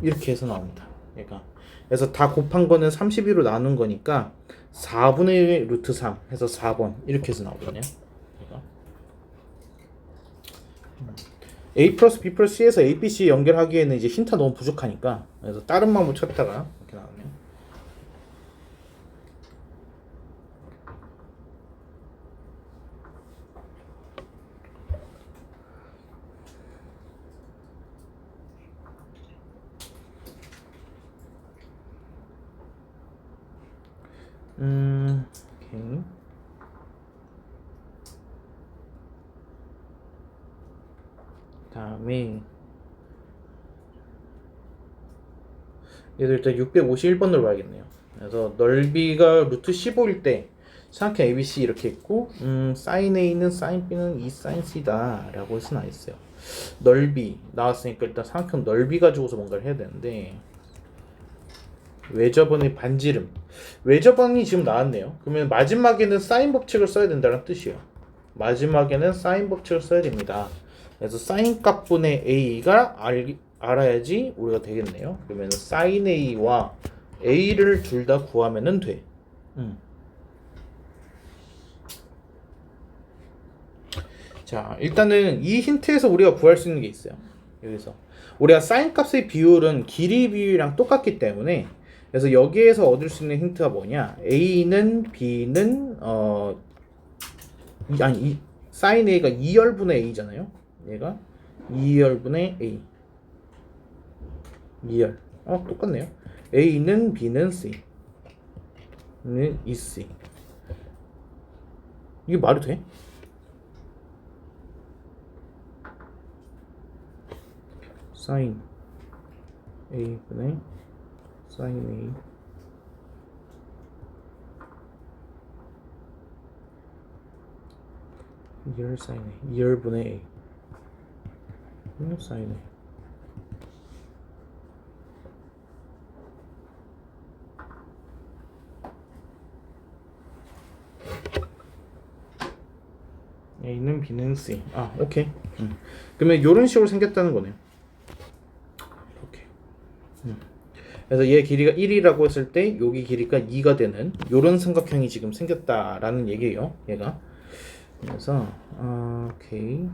이렇게 해서 나옵니다. 얘가. 그래서 다 곱한 거는 32로 나눈 거니까 4분의 루트 3 해서 4번 이렇게 해서 나오거든요. 얘가. A 플러스 B 플러스 C에서 A, B, C 연결하기에는 이제 힌트가 너무 부족하니까, 그래서 다른 방법 찾다가 이렇게 나오네요. 오케이. 다음에 얘도 일단 651번으로 봐야겠네요. 그래서 넓이가 루트 15일 때 삼각형 ABC 이렇게 있고, sin A는 sin B는 2 sin C다 라고 해서 나와있어요. 넓이 나왔으니까 일단 삼각형 넓이 가지고서 뭔가를 해야 되는데, 외접원의 반지름, 외접원이 지금 나왔네요. 그러면 마지막에는 사인 법칙을 써야 된다는 뜻이에요. 마지막에는 사인 법칙을 써야 됩니다. 그래서 사인 값분의 a가 알아야지 우리가 되겠네요. 그러면 sin a와 a를 둘 다 구하면은 돼. 자, 일단은 이 힌트에서 우리가 구할 수 있는 게 있어요. 여기서 우리가 사인 값의 비율은 길이 비율이랑 똑같기 때문에, 그래서 여기에서 얻을 수 있는 힌트가 뭐냐, a는 b는 sin a가 2열분의 a잖아요. 얘가 2열분의 a, 2열. 똑같네요. a는 b는 c는 2c. 이게 말이 돼? sin a분의 sin a 2열 sin a, 2열분의 a sin a. A는 B는 C. 오케이. 그러면 이런 식으로 생겼다는 거네요. 이렇게. 그래서 얘 길이가 1이라고 했을 때 여기 길이가 2가 되는 이런 삼각형이 지금 생겼다라는 얘기예요. 얘가. 그래서 오케이.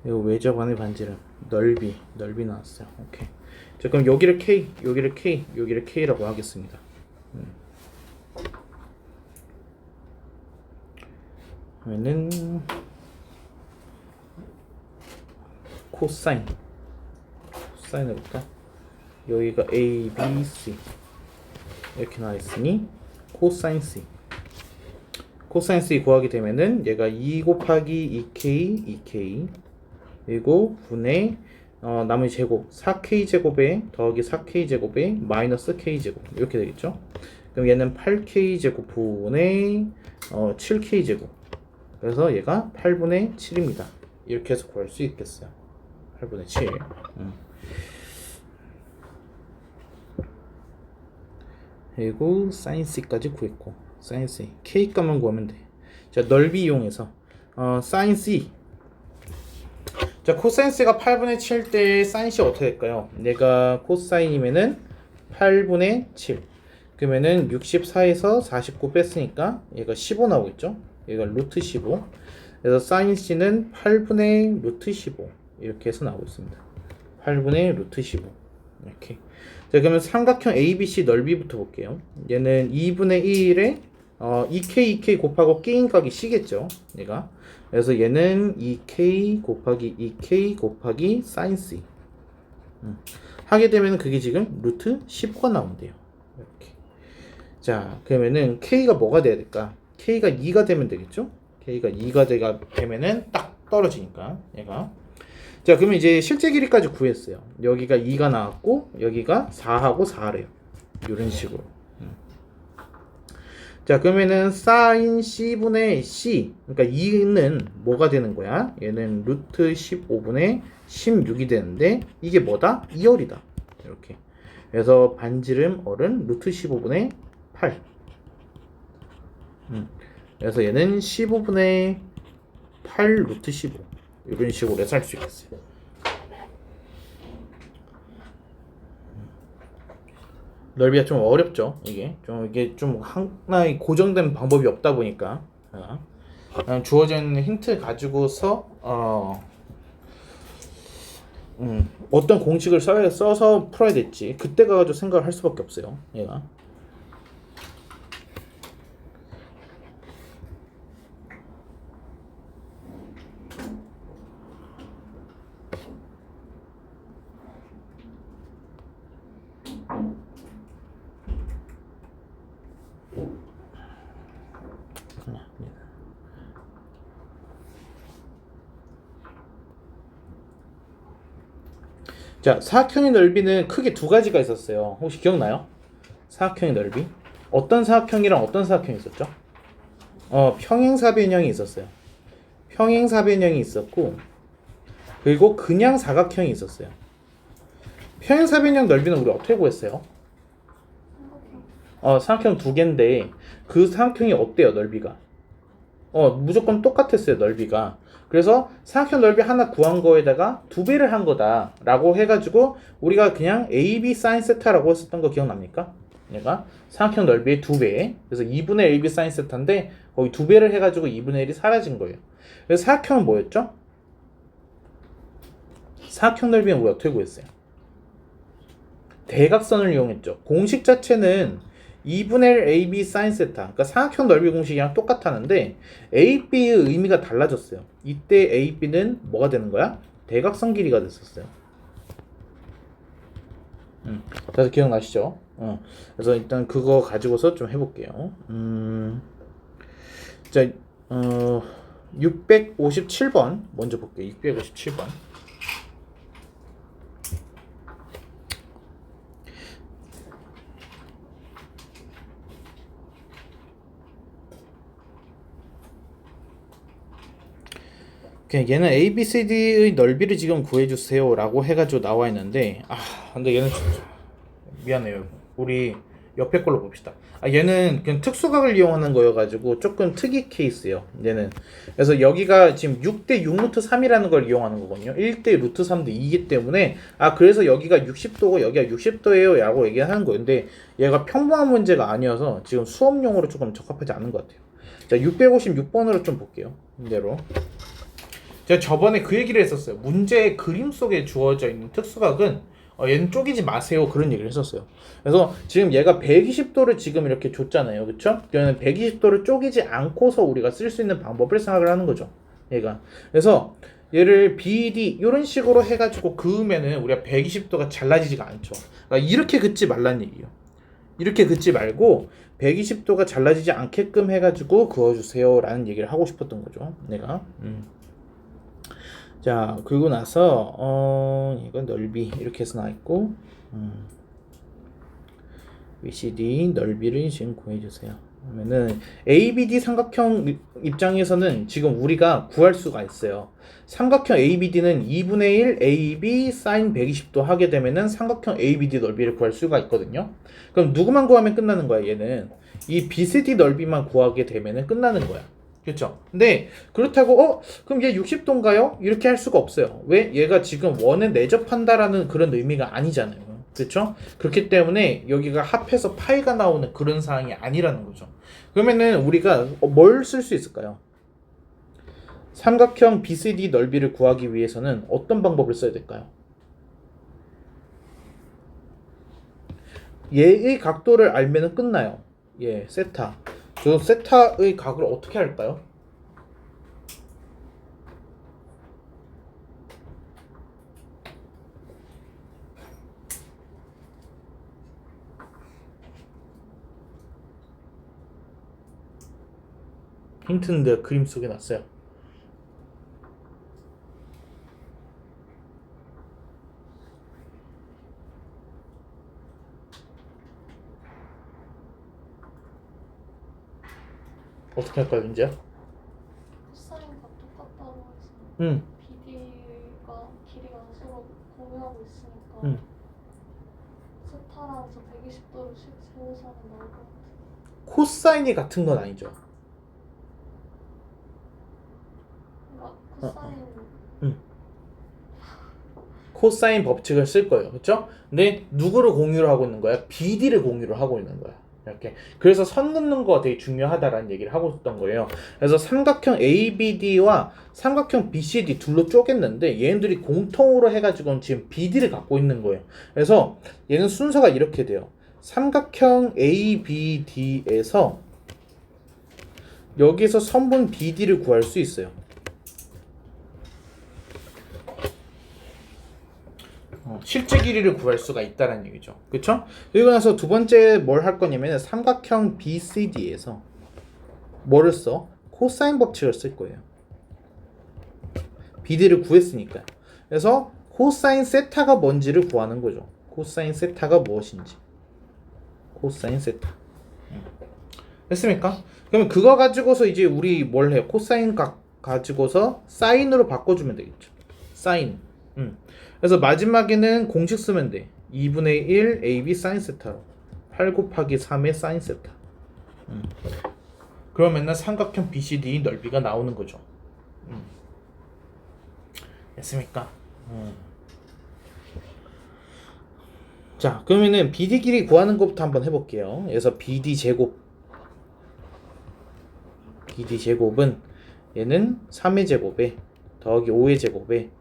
이거 외접안의 반지름, 넓이 나왔어요. 오케이. 자, 그럼 여기를 K, 여기를 K, 여기를 K라고 하겠습니다. 그러면은 코사인 해볼까? 여기가 A, B, C 이렇게 나와 있으니 코사인 C. 코사인 C 구하게 되면은 얘가 2 곱하기 2K 그리고 분의 나머지 제곱 4K 제곱에 더하기 4K 제곱에 마이너스 K 제곱 이렇게 되겠죠? 그럼 얘는 8K 제곱 분의 7K 제곱. 그래서 얘가 8분의 7입니다. 이렇게 해서 구할 수 있겠어요. 8분의 7. 그리고 sin c까지 구했고, sin c k 값만 구하면 돼. 자, 넓이 이용해서 sin c. 자, 코사인 c가 8분의 7 때 sin c 어떻게 될까요? 얘가 코사인이면은 8분의 7. 그러면은 64에서 49 뺐으니까 얘가 15 나오겠죠? 얘가 루트 15. 그래서 sin c는 8분의 루트 15 이렇게 해서 나오고 있습니다. 8분의 루트 15 이렇게. 자, 그러면 삼각형 ABC 넓이부터 볼게요. 얘는 2분의 1에 2K 곱하고 끼인 값이 C겠죠, 얘가. 그래서 얘는 2K 곱하기 2K 곱하기 sin C 하게 되면 그게 지금 루트 15가 나온대요. 이렇게. 자, 그러면은 K가 뭐가 돼야 될까? K가 2가 되면 되겠죠? K가 2가 되면은 딱 떨어지니까 얘가. 자, 그러면 이제 실제 길이까지 구했어요. 여기가 2가 나왔고 여기가 4하고 4래요. 이런 식으로. 자, 그러면은 sin C분의 C, 그러니까 2는 뭐가 되는 거야? 얘는 루트 15분의 16이 되는데 이게 뭐다? 2열이다. 이렇게. 그래서 반지름 어른 루트 15분의 8. 그래서 얘는 15분의 8 루트 15. 이런 식으로 해서 할 수 있겠어요. 넓이가 좀 어렵죠. 이게 좀 하나의 고정된 방법이 없다 보니까 주어진 힌트 가지고서 어떤 공식을 써서 풀어야 될지 그때 가지고 생각을 할 수밖에 없어요. 얘가. 자, 사각형의 넓이는 크게 두 가지가 있었어요. 혹시 기억나요? 사각형의 넓이. 어떤 사각형이랑 어떤 사각형이 있었죠? 평행사변형이 있었어요. 평행사변형이 있었고 그리고 그냥 사각형이 있었어요. 평행사변형 넓이는 우리 어떻게 구했어요? 사각형 두 개인데 그 사각형이 어때요, 넓이가? 무조건 똑같았어요, 넓이가. 그래서 사각형 넓이 하나 구한 거에다가 두 배를 한 거다라고 해가지고 우리가 그냥 AB sin 세타라고 했었던 거 기억납니까? 얘가 사각형 넓이의 두 배. 그래서 2분의 AB sin 세타인데 거기 두 배를 해가지고 2분의 1이 사라진 거예요. 그래서 사각형은 뭐였죠? 사각형 넓이는 우리 어떻게 구했어요? 대각선을 이용했죠. 공식 자체는 2분의 1 AB sin 세타. 그러니까 사각형 넓이 공식이랑 똑같았는데 AB의 의미가 달라졌어요. 이때 AB는 뭐가 되는 거야? 대각선 길이가 됐었어요. 그래서 기억나시죠? 그래서 일단 그거 가지고서 좀 해볼게요. 자, 657번 먼저 볼게요. 657번. 얘는 ABCD의 넓이를 지금 구해주세요 라고 해가지고 나와 있는데 근데 얘는 미안해요. 우리 옆에 걸로 봅시다. 얘는 그냥 특수각을 이용하는 거여가지고 조금 특이 케이스예요. 얘는. 그래서 여기가 지금 6대 6 루트 3이라는 걸 이용하는 거거든요. 1대 루트 3도 2이기 때문에 그래서 여기가 60도고 여기가 60도예요 라고 얘기하는 거예요. 근데 얘가 평범한 문제가 아니어서 지금 수업용으로 조금 적합하지 않은 것 같아요. 자, 656번으로 좀 볼게요. 이대로. 제가 저번에 그 얘기를 했었어요. 문제의 그림 속에 주어져 있는 특수각은 얘는 쪼개지 마세요. 그런 얘기를 했었어요. 그래서 지금 얘가 120도를 지금 이렇게 줬잖아요. 그쵸? 그러면 120도를 쪼개지 않고서 우리가 쓸 수 있는 방법을 생각을 하는 거죠. 얘가. 그래서 얘를 BD 이런 식으로 해가지고 그으면은 우리가 120도가 잘라지지가 않죠. 그러니까 이렇게 긋지 말란 얘기예요. 이렇게 긋지 말고 120도가 잘라지지 않게끔 해가지고 그어주세요 라는 얘기를 하고 싶었던 거죠. 내가. 자, 그리고 나서 이건 넓이 이렇게 해서 나와있고 BCD 넓이를 지금 구해주세요. 그러면은 ABD 삼각형 입장에서는 지금 우리가 구할 수가 있어요. 삼각형 ABD는 2분의 1 AB sin 120도 하게 되면은 삼각형 ABD 넓이를 구할 수가 있거든요. 그럼 누구만 구하면 끝나는 거야? 얘는 이 BCD 넓이만 구하게 되면은 끝나는 거야. 그렇죠. 근데 그렇다고 그럼 얘 60도인가요? 이렇게 할 수가 없어요. 왜? 얘가 지금 원에 내접한다라는 그런 의미가 아니잖아요. 그렇죠? 그렇기 때문에 여기가 합해서 파이가 나오는 그런 상황이 아니라는 거죠. 그러면은 우리가 뭘 쓸 수 있을까요? 삼각형 BCD 넓이를 구하기 위해서는 어떤 방법을 써야 될까요? 얘의 각도를 알면은 끝나요. 세타. 저 세타의 각을 어떻게 할까요? 힌트는 내가 그림 속에 놨어요. 어떻게 할까요, 민지야? 코사인과 똑같다고 해서 응. BD가 길이가 서로 공유하고 있으니까 응. 세타라서 120도를 세워서 하면 나올 것 같아. 코사인이 같은 건 아니죠. 그러니까 코사인 코사인 법칙을 쓸 거예요. 그렇죠? 근데 누구를 공유를 하고 있는 거야? BD를 공유를 하고 있는 거야. 이렇게. 그래서 선 긋는 거가 되게 중요하다라는 얘기를 하고 있던 거예요. 그래서 삼각형 ABD와 삼각형 BCD 둘로 쪼갰는데 얘네들이 공통으로 해가지고 지금 BD를 갖고 있는 거예요. 그래서 얘는 순서가 이렇게 돼요. 삼각형 ABD에서 여기서 선분 BD를 구할 수 있어요. 실제 길이를 구할 수가 있다는 얘기죠. 그쵸? 그리고 나서 두 번째 뭘 할 거냐면 삼각형 BCD에서 뭐를 써? 코사인 법칙을 쓸 거예요. BD를 구했으니까. 그래서 코사인 세타가 뭔지를 구하는 거죠. 코사인 세타가 무엇인지. 코사인 세타. 됐습니까? 그러면 그거 가지고서 이제 우리 뭘 해요? 코사인 가지고서 사인으로 바꿔주면 되겠죠. 사인. 그래서 마지막에는 공식 쓰면 돼. 2분의 1 AB 사인 세타로 8 곱하기 3의 사인 세타. 그러면은 삼각형 BCD 넓이가 나오는 거죠. 됐습니까? 자, 그러면은 BD 길이 구하는 것부터 한번 해볼게요. 그래서 BD 제곱은 얘는 3의 제곱에 더하기 5의 제곱에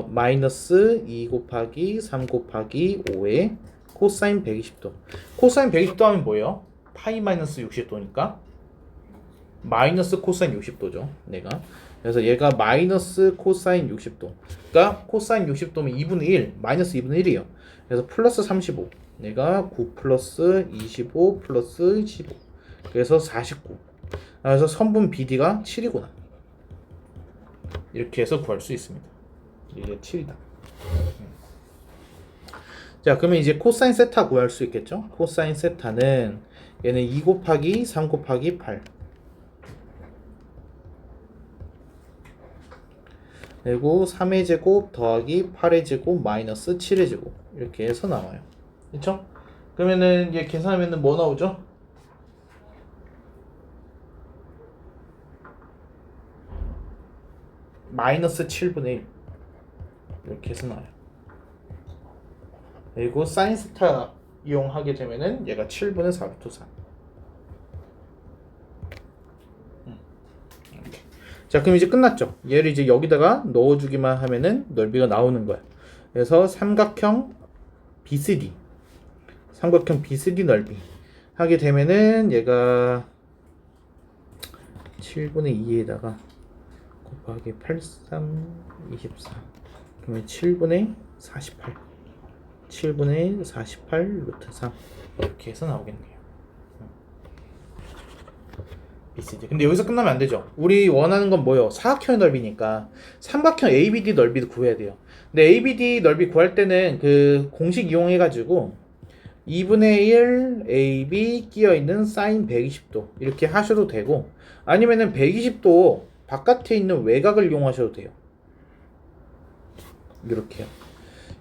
마이너스 2 곱하기 3 곱하기 5의 코사인 120도. 코사인 120도 하면 뭐예요? 파이 마이너스 60도니까 마이너스 코사인 60도죠. 내가. 그래서 얘가 마이너스 코사인 60도. 그러니까 코사인 60도면 2분의 1, 마이너스 2분의 1이에요. 그래서 플러스 35. 내가 9 플러스 25 플러스 15. 그래서 49. 그래서 선분 BD가 7이구나. 이렇게 해서 구할 수 있습니다. 이게 7이다. 자, 그러면 이제 코사인 세타 구할 수 있겠죠? 코사인 세타는 얘는 2 곱하기 3 곱하기 8 그리고 3의 제곱 더하기 8의 제곱 마이너스 7의 제곱 이렇게 해서 나와요. 그렇죠? 그러면은 얘 계산하면은 뭐 나오죠? 마이너스 7분의 1 이렇게 해서 나와요. 그리고 사인 세타 이용하게 되면은 얘가 7분의 4 루트 3. 이렇게. 자, 그럼 이제 끝났죠. 얘를 이제 여기다가 넣어주기만 하면은 넓이가 나오는 거야. 그래서 삼각형 BCD 넓이 하게 되면은 얘가 7분의 2에다가 곱하기 8, 3, 24 그러면 7분의 48 7분의 48 루트 3 이렇게 해서 나오겠네요. BCD. 근데 여기서 끝나면 안 되죠. 우리 원하는 건 뭐예요? 사각형의 넓이니까 삼각형 ABD 넓이도 구해야 돼요. 근데 ABD 넓이 구할 때는 그 공식 이용해 가지고 2분의 1 AB 끼어 있는 사인 120도 이렇게 하셔도 되고 아니면은 120도 바깥에 있는 외곽을 이용하셔도 돼요. 이렇게요.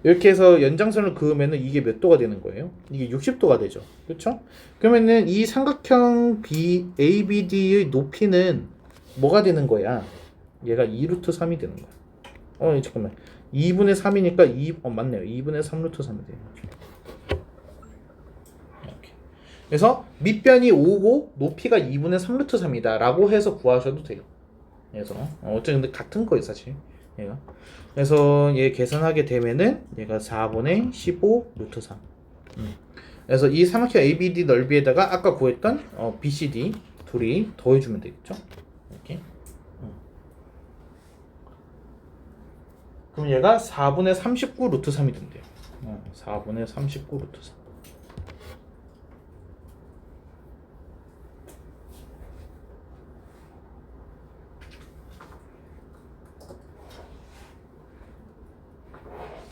이렇게 해서 연장선을 그으면은 이게 몇 도가 되는 거예요? 이게 60도가 되죠. 그렇죠? 그러면은 이 삼각형 ABD의 높이는 뭐가 되는 거야? 얘가 2루트 3이 되는 거야. 잠깐만. 2분의 3이니까 맞네요. 2분의 3 루트 3이 돼요. 이렇게. 그래서 밑변이 5고 높이가 2분의 3 루트 3이다 라고 해서 구하셔도 돼요. 그래서 어쨌든 근데 같은 거예요 사실 얘가. 그래서 얘 계산하게 되면은 얘가 4분의 15 루트 3. 그래서 이 삼각형 ABD 넓이에다가 아까 구했던 BCD 둘이 더해주면 되겠죠. 이렇게. 그럼 얘가 4분의 39 루트 3이 된대요. 4분의 39 루트 3.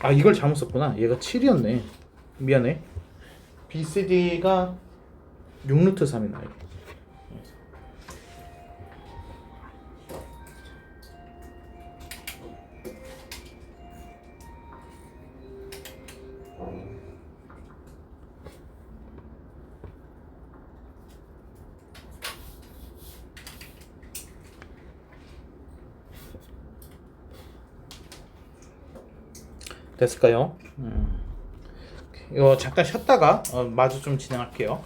아 이걸 잘못 썼구나. 얘가 7이었네. 미안해. BCD가 6루트 3이 나요. 됐을까요? 이거 잠깐 쉬었다가 마저 좀 진행할게요.